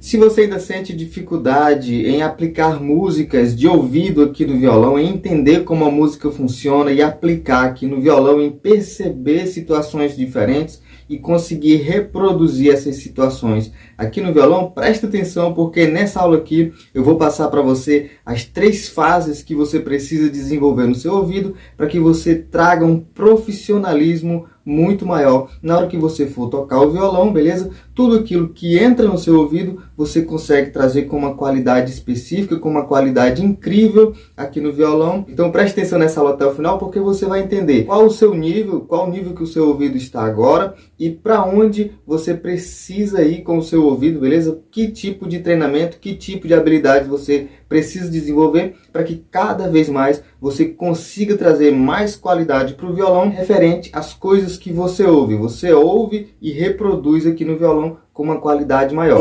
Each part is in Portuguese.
Se você ainda sente dificuldade em aplicar músicas de ouvido aqui no violão, em entender como a música funciona e aplicar aqui no violão, em perceber situações diferentes e conseguir reproduzir essas situações aqui no violão, presta atenção, porque nessa aula aqui eu vou passar para você as 3 fases que você precisa desenvolver no seu ouvido para que você traga um profissionalismo muito maior na hora que você for tocar o violão, beleza? Tudo aquilo que entra no seu ouvido, você consegue trazer com uma qualidade específica, com uma qualidade incrível aqui no violão. Então preste atenção nessa aula até o final, porque você vai entender qual o seu nível, qual o nível que o seu ouvido está agora e para onde você precisa ir com o seu ouvido, beleza? Que tipo de treinamento, que tipo de habilidade você precisa desenvolver para que cada vez mais você consiga trazer mais qualidade para o violão referente às coisas que você ouve. Você ouve e reproduz aqui no violão com uma qualidade maior.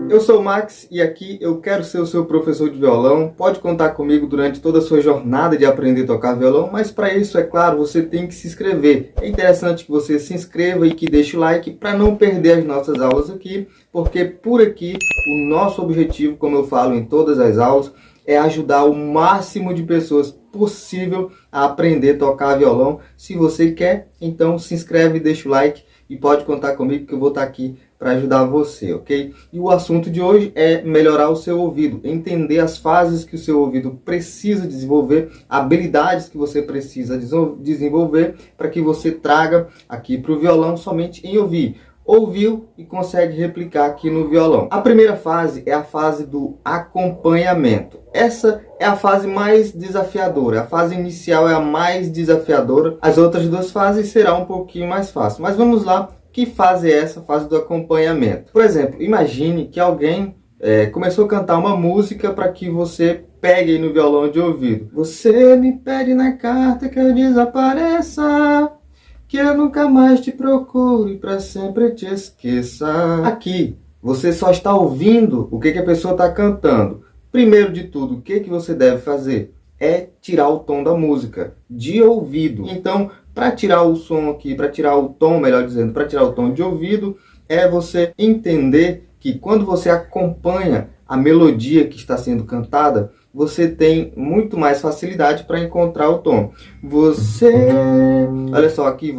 Eu sou o Max e aqui eu quero ser o seu professor de violão. Pode contar comigo durante toda a sua jornada de aprender a tocar violão, mas para isso, é claro, você tem que se inscrever. É interessante que você se inscreva e que deixe o like para não perder as nossas aulas aqui, porque por aqui o nosso objetivo, como eu falo em todas as aulas, é ajudar o máximo de pessoas possível a aprender a tocar violão. Se você quer, então se inscreve, deixa o like e pode contar comigo que eu vou estar aqui para ajudar você, ok? E o assunto de hoje é melhorar o seu ouvido, entender as fases que o seu ouvido precisa desenvolver, habilidades que você precisa desenvolver para que você traga aqui para o violão somente em ouvir. Ouviu e consegue replicar aqui no violão. A primeira fase é a fase do acompanhamento. Essa é a fase mais desafiadora. A fase inicial é a mais desafiadora. As outras 2 fases serão um pouquinho mais fáceis. Mas vamos lá. Que fase é essa? Fase do acompanhamento. Por exemplo, imagine que alguém começou a cantar uma música para que você pegue no violão de ouvido. Você me pede na carta que eu desapareça, que eu nunca mais te procure e para sempre te esqueça. Aqui, você só está ouvindo o que a pessoa está cantando. Primeiro de tudo, o que você deve fazer? É tirar o tom da música, de ouvido. Então, para tirar o som aqui, para tirar o tom, melhor dizendo, para tirar o tom de ouvido, é você entender que quando você acompanha a melodia que está sendo cantada, você tem muito mais facilidade para encontrar o tom. Você, olha só aqui,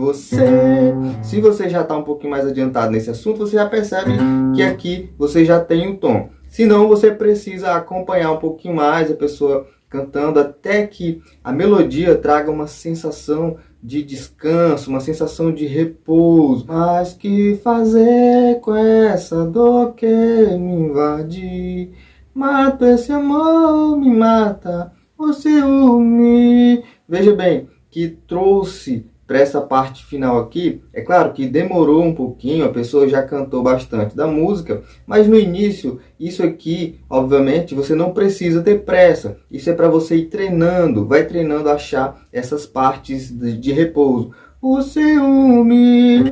se você já está um pouquinho mais adiantado nesse assunto, você já percebe que aqui você já tem o tom. Se não, você precisa acompanhar um pouquinho mais a pessoa cantando até que a melodia traga uma sensação de descanso, uma sensação de repouso. Mas que fazer com essa dor que me invade? Mata esse amor, me mata o ciúme. Veja bem, que trouxe para essa parte final aqui, é claro que demorou um pouquinho, a pessoa já cantou bastante da música, mas no início, isso aqui, obviamente, você não precisa ter pressa. Isso é para você ir treinando, vai treinando a achar essas partes de repouso. O ciúme.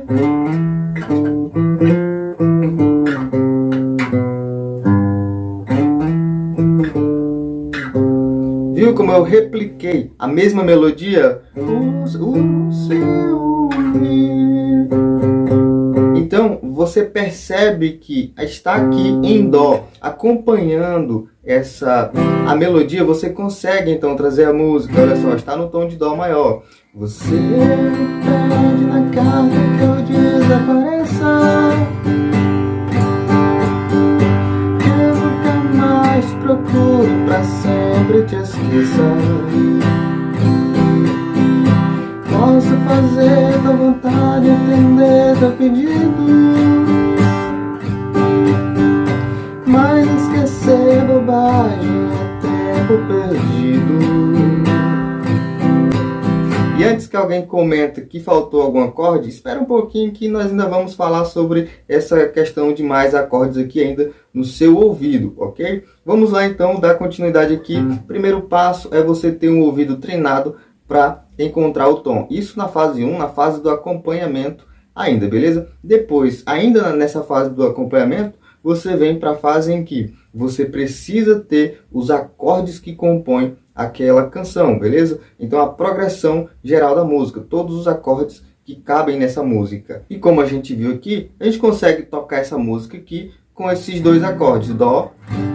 Viu como eu repliquei a mesma melodia? O ciúme. Então, você percebe que está aqui em dó, acompanhando a melodia, você consegue então trazer a música. Olha só, está no tom de dó maior. Você pede na carta que eu desapareça, que eu nunca mais te procure, pra sempre te esqueça. Posso fazer da vontade, atender teu pedido, mas esquecer bobagem é tempo perdido. E antes que alguém comente que faltou algum acorde, espera um pouquinho que nós ainda vamos falar sobre essa questão de mais acordes aqui ainda no seu ouvido, ok? Vamos lá então dar continuidade aqui. Primeiro passo é você ter um ouvido treinado para encontrar o tom. Isso na fase 1, na fase do acompanhamento ainda, beleza? Depois, ainda nessa fase do acompanhamento, você vem para a fase em que você precisa ter os acordes que compõem aquela canção, beleza? Então a progressão geral da música, todos os acordes que cabem nessa música. E como a gente viu aqui, a gente consegue tocar essa música aqui com esses dois acordes, Dó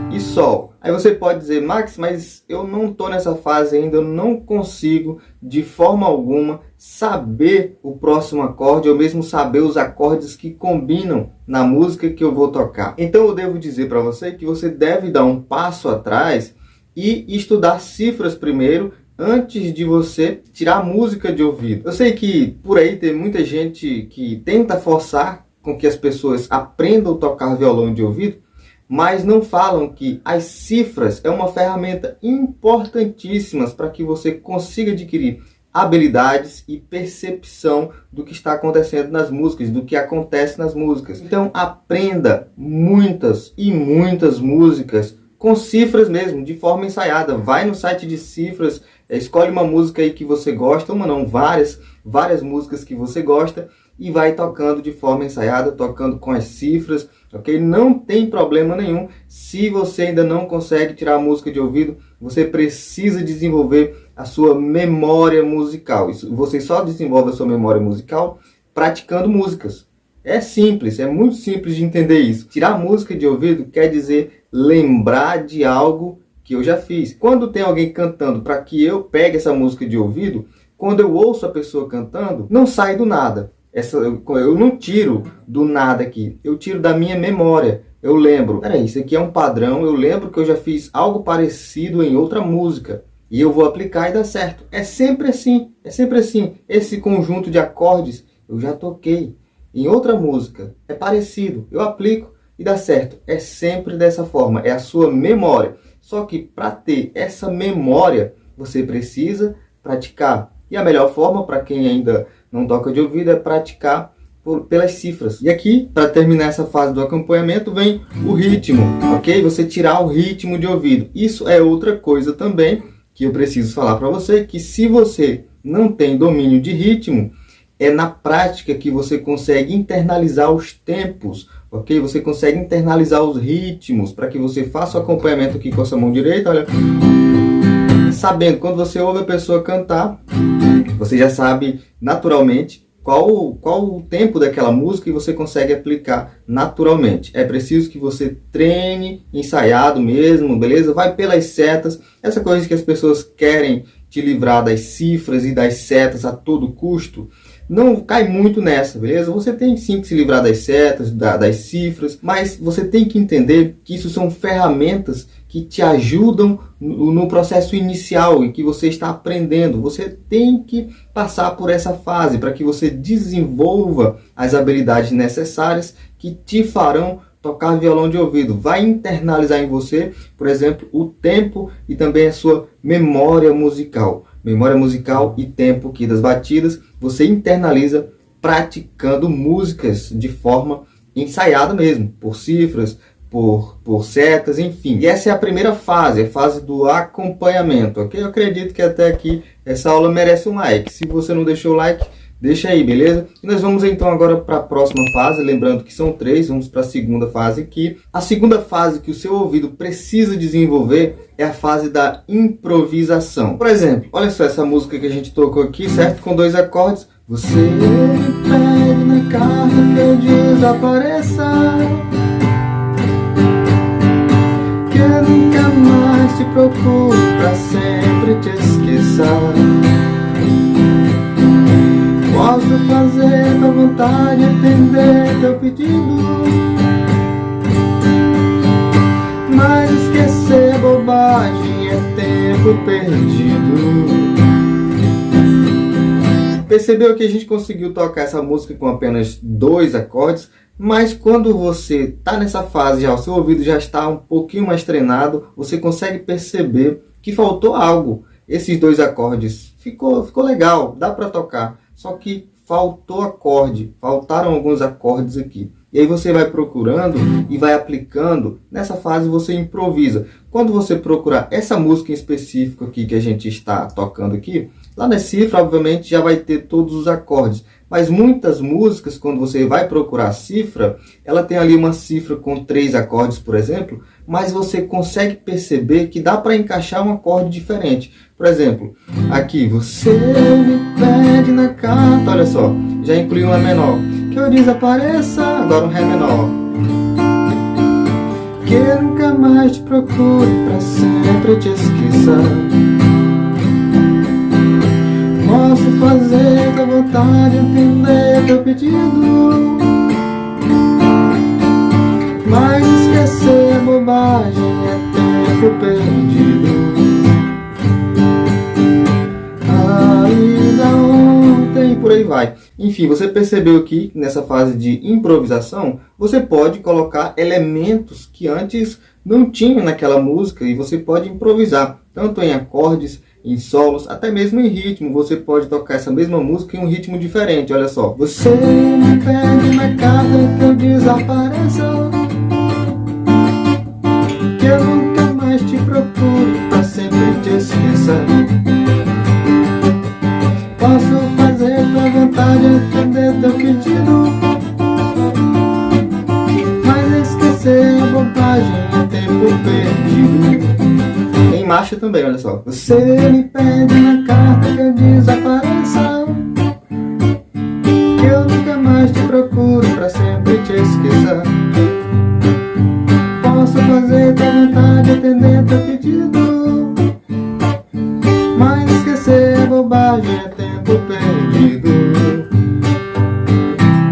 e Sol. Aí você pode dizer, Max, mas eu não estou nessa fase ainda, eu não consigo de forma alguma saber o próximo acorde, ou mesmo saber os acordes que combinam na música que eu vou tocar. Então eu devo dizer para você que você deve dar um passo atrás e estudar cifras primeiro, antes de você tirar a música de ouvido. Eu sei que por aí tem muita gente que tenta forçar com que as pessoas aprendam a tocar violão de ouvido, mas não falam que as cifras é uma ferramenta importantíssima para que você consiga adquirir habilidades e percepção do que está acontecendo nas músicas, do que acontece nas músicas. Então aprenda muitas e muitas músicas com cifras mesmo, de forma ensaiada. Vai no site de cifras, escolhe uma música aí que você gosta, uma não, várias músicas que você gosta, e vai tocando de forma ensaiada, tocando com as cifras, ok? Não tem problema nenhum. Se você ainda não consegue tirar a música de ouvido, você precisa desenvolver a sua memória musical. Você só desenvolve a sua memória musical praticando músicas. É simples, é muito simples de entender isso. Tirar a música de ouvido quer dizer lembrar de algo que eu já fiz. Quando tem alguém cantando para que eu pegue essa música de ouvido, quando eu ouço a pessoa cantando, não sai do nada. Eu não tiro do nada aqui, eu tiro da minha memória. Eu lembro, peraí, isso aqui é um padrão, eu lembro que eu já fiz algo parecido em outra música e eu vou aplicar e dá certo. É sempre assim, é sempre assim. Esse conjunto de acordes eu já toquei em outra música, é parecido, eu aplico e dá certo. É sempre dessa forma, é a sua memória. Só que para ter essa memória, você precisa praticar. E a melhor forma para quem ainda não toca de ouvido é praticar pelas cifras. E aqui, para terminar essa fase do acompanhamento, vem o ritmo, ok? Você tirar o ritmo de ouvido. Isso é outra coisa também que eu preciso falar para você, que se você não tem domínio de ritmo, é na prática que você consegue internalizar os tempos, ok? Você consegue internalizar os ritmos para que você faça o acompanhamento aqui com a sua mão direita, olha. Sabendo, quando você ouve a pessoa cantar, você já sabe naturalmente qual o tempo daquela música e você consegue aplicar naturalmente. É preciso que você treine, ensaiado mesmo, beleza? Vai pelas setas, essa coisa que as pessoas querem te livrar das cifras e das setas a todo custo. Não cai muito nessa, beleza? Você tem sim que se livrar das setas, das cifras, mas você tem que entender que isso são ferramentas que te ajudam no processo inicial em que você está aprendendo. Você tem que passar por essa fase para que você desenvolva as habilidades necessárias que te farão tocar violão de ouvido. Vai internalizar em você, por exemplo, o tempo e também a sua memória musical. Memória musical e tempo aqui das batidas, você internaliza praticando músicas de forma ensaiada mesmo, por cifras, por setas, enfim. E essa é a primeira fase, a fase do acompanhamento, ok? Eu acredito que até aqui essa aula merece um like. Se você não deixou o like, deixa aí, beleza? E nós vamos então agora para a próxima fase, lembrando que são 3, vamos para a segunda fase aqui. A segunda fase que o seu ouvido precisa desenvolver é a fase da improvisação. Por exemplo, olha só essa música que a gente tocou aqui, certo? Com 2 acordes. Você pede na carta que eu desapareça, que eu nunca mais te procuro, pra sempre te esqueça. Posso fazer tua vontade, atender teu pedido, mas esquecer bobagem é tempo perdido. Percebeu que a gente conseguiu tocar essa música com apenas 2 acordes, mas quando você está nessa fase já, o seu ouvido já está um pouquinho mais treinado, você consegue perceber que faltou algo. Esses 2 acordes ficou legal, dá para tocar. Só que faltou acorde, faltaram alguns acordes aqui. E aí você vai procurando e vai aplicando. Nessa fase você improvisa. Quando você procurar essa música em específico aqui que a gente está tocando aqui, Lá na cifra, obviamente, já vai ter todos os acordes. Mas muitas músicas, quando você vai procurar a cifra, ela tem ali uma cifra com 3 acordes, por exemplo, mas você consegue perceber que dá para encaixar um acorde diferente. Por exemplo, aqui, você me pede na carta, olha só, já inclui um Lá menor. Que eu desapareça, agora um Ré menor. Que eu nunca mais te procure, pra sempre te esqueça. Posso fazer da vontade, entender teu pedido, mas esquecer é bobagem, é tempo perdido. Ainda ontem, por aí vai. Enfim, você percebeu que nessa fase de improvisação, você pode colocar elementos que antes não tinha naquela música e você pode improvisar, tanto em acordes, em solos, até mesmo em ritmo. Você pode tocar essa mesma música em um ritmo diferente, olha só. Você me pede na carta que eu desapareça, que eu nunca mais te procure, pra sempre te esqueça. Posso fazer tua vontade, atender teu pedido, mas esquecer é bobagem, é tempo perdido. Em marcha também, olha só. Você me pede na carta que eu desapareça, que eu nunca mais te procure, pra sempre te esqueça. Posso fazer tua vontade, atender teu pedido, mas esquecer é bobagem, é tempo perdido.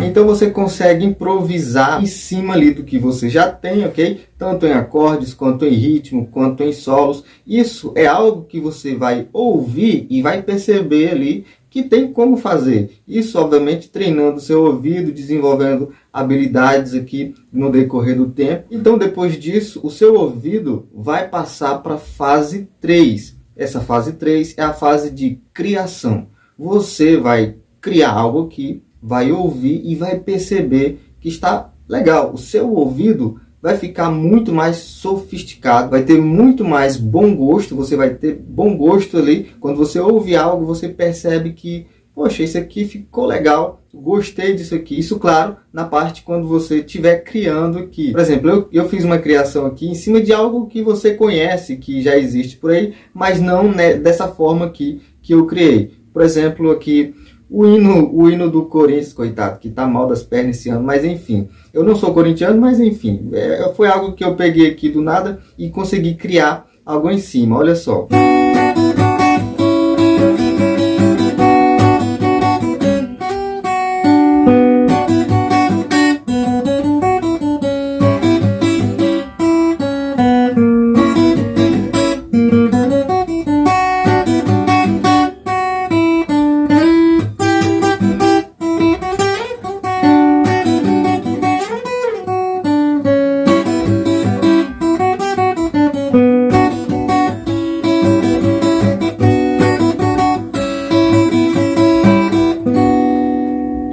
Então você consegue improvisar em cima ali do que você já tem, ok? Tanto em acordes, quanto em ritmo, quanto em solos. Isso é algo que você vai ouvir e vai perceber ali que tem como fazer. Isso, obviamente, treinando o seu ouvido, desenvolvendo habilidades aqui no decorrer do tempo. Então, depois disso, o seu ouvido vai passar para a fase 3. Essa fase 3 é a fase de criação. Você vai criar algo aqui, vai ouvir e vai perceber que está legal. O seu ouvido vai ficar muito mais sofisticado, vai ter muito mais bom gosto. Você vai ter bom gosto ali. Quando você ouve algo, você percebe que, poxa, isso aqui ficou legal, gostei disso aqui. Isso, claro, na parte quando você estiver criando aqui. Por exemplo, eu fiz uma criação aqui em cima de algo que você conhece, que já existe por aí, mas não, né, dessa forma aqui que eu criei. Por exemplo, aqui, o hino do Corinthians, coitado, que tá mal das pernas esse ano, mas enfim. Eu não sou corintiano, mas enfim. Foi algo que eu peguei aqui do nada e consegui criar algo em cima, olha só.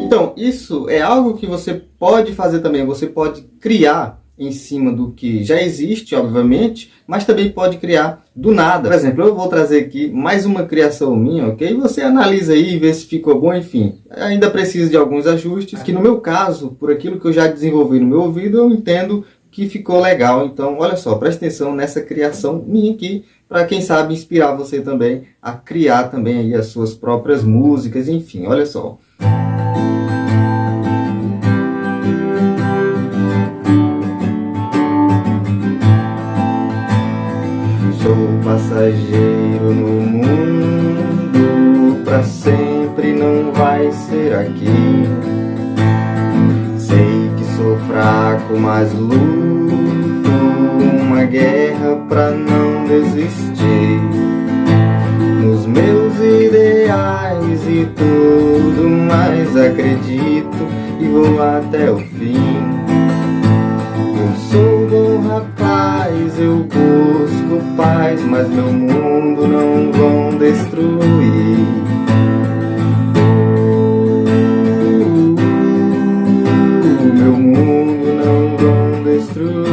Então, isso é algo que você pode fazer também. Você pode criar em cima do que já existe, obviamente, mas também pode criar do nada. Por exemplo, eu vou trazer aqui mais uma criação minha, ok? Você analisa aí e vê se ficou bom, enfim. Ainda preciso de alguns ajustes, que no meu caso, por aquilo que eu já desenvolvi no meu ouvido, eu entendo que ficou legal. Então, olha só, presta atenção nessa criação minha aqui, para quem sabe inspirar você também a criar também aí as suas próprias músicas, enfim, olha só. Sou passageiro no mundo, pra sempre não vai ser aqui. Sei que sou fraco, mas luto uma guerra pra não desistir. Nos meus ideais e tudo mais acredito e vou até o fim. Eu sou bom rapaz, eu busco paz, mas meu mundo não vão destruir. Meu mundo não vão destruir.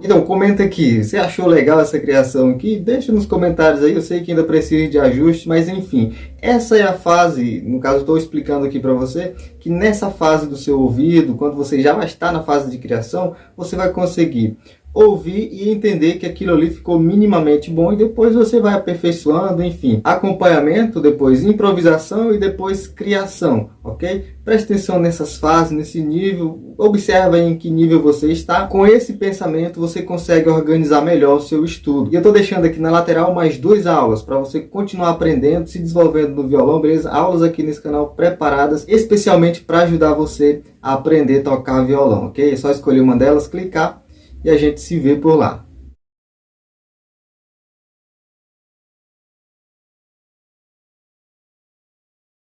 Então, comenta aqui, você achou legal essa criação aqui? Deixa nos comentários aí, eu sei que ainda precisa de ajuste, mas enfim, essa é a fase, no caso estou explicando aqui para você, que nessa fase do seu ouvido, quando você já vai estar na fase de criação, você vai conseguir ouvir e entender que aquilo ali ficou minimamente bom e depois você vai aperfeiçoando, enfim. Acompanhamento, depois improvisação e depois criação, ok? Preste atenção nessas fases, nesse nível, observa em que nível você está. Com esse pensamento você consegue organizar melhor o seu estudo. E eu estou deixando aqui na lateral mais 2 aulas para você continuar aprendendo, se desenvolvendo no violão, beleza? Aulas aqui nesse canal preparadas especialmente para ajudar você a aprender a tocar violão, ok? É só escolher uma delas, clicar e a gente se vê por lá.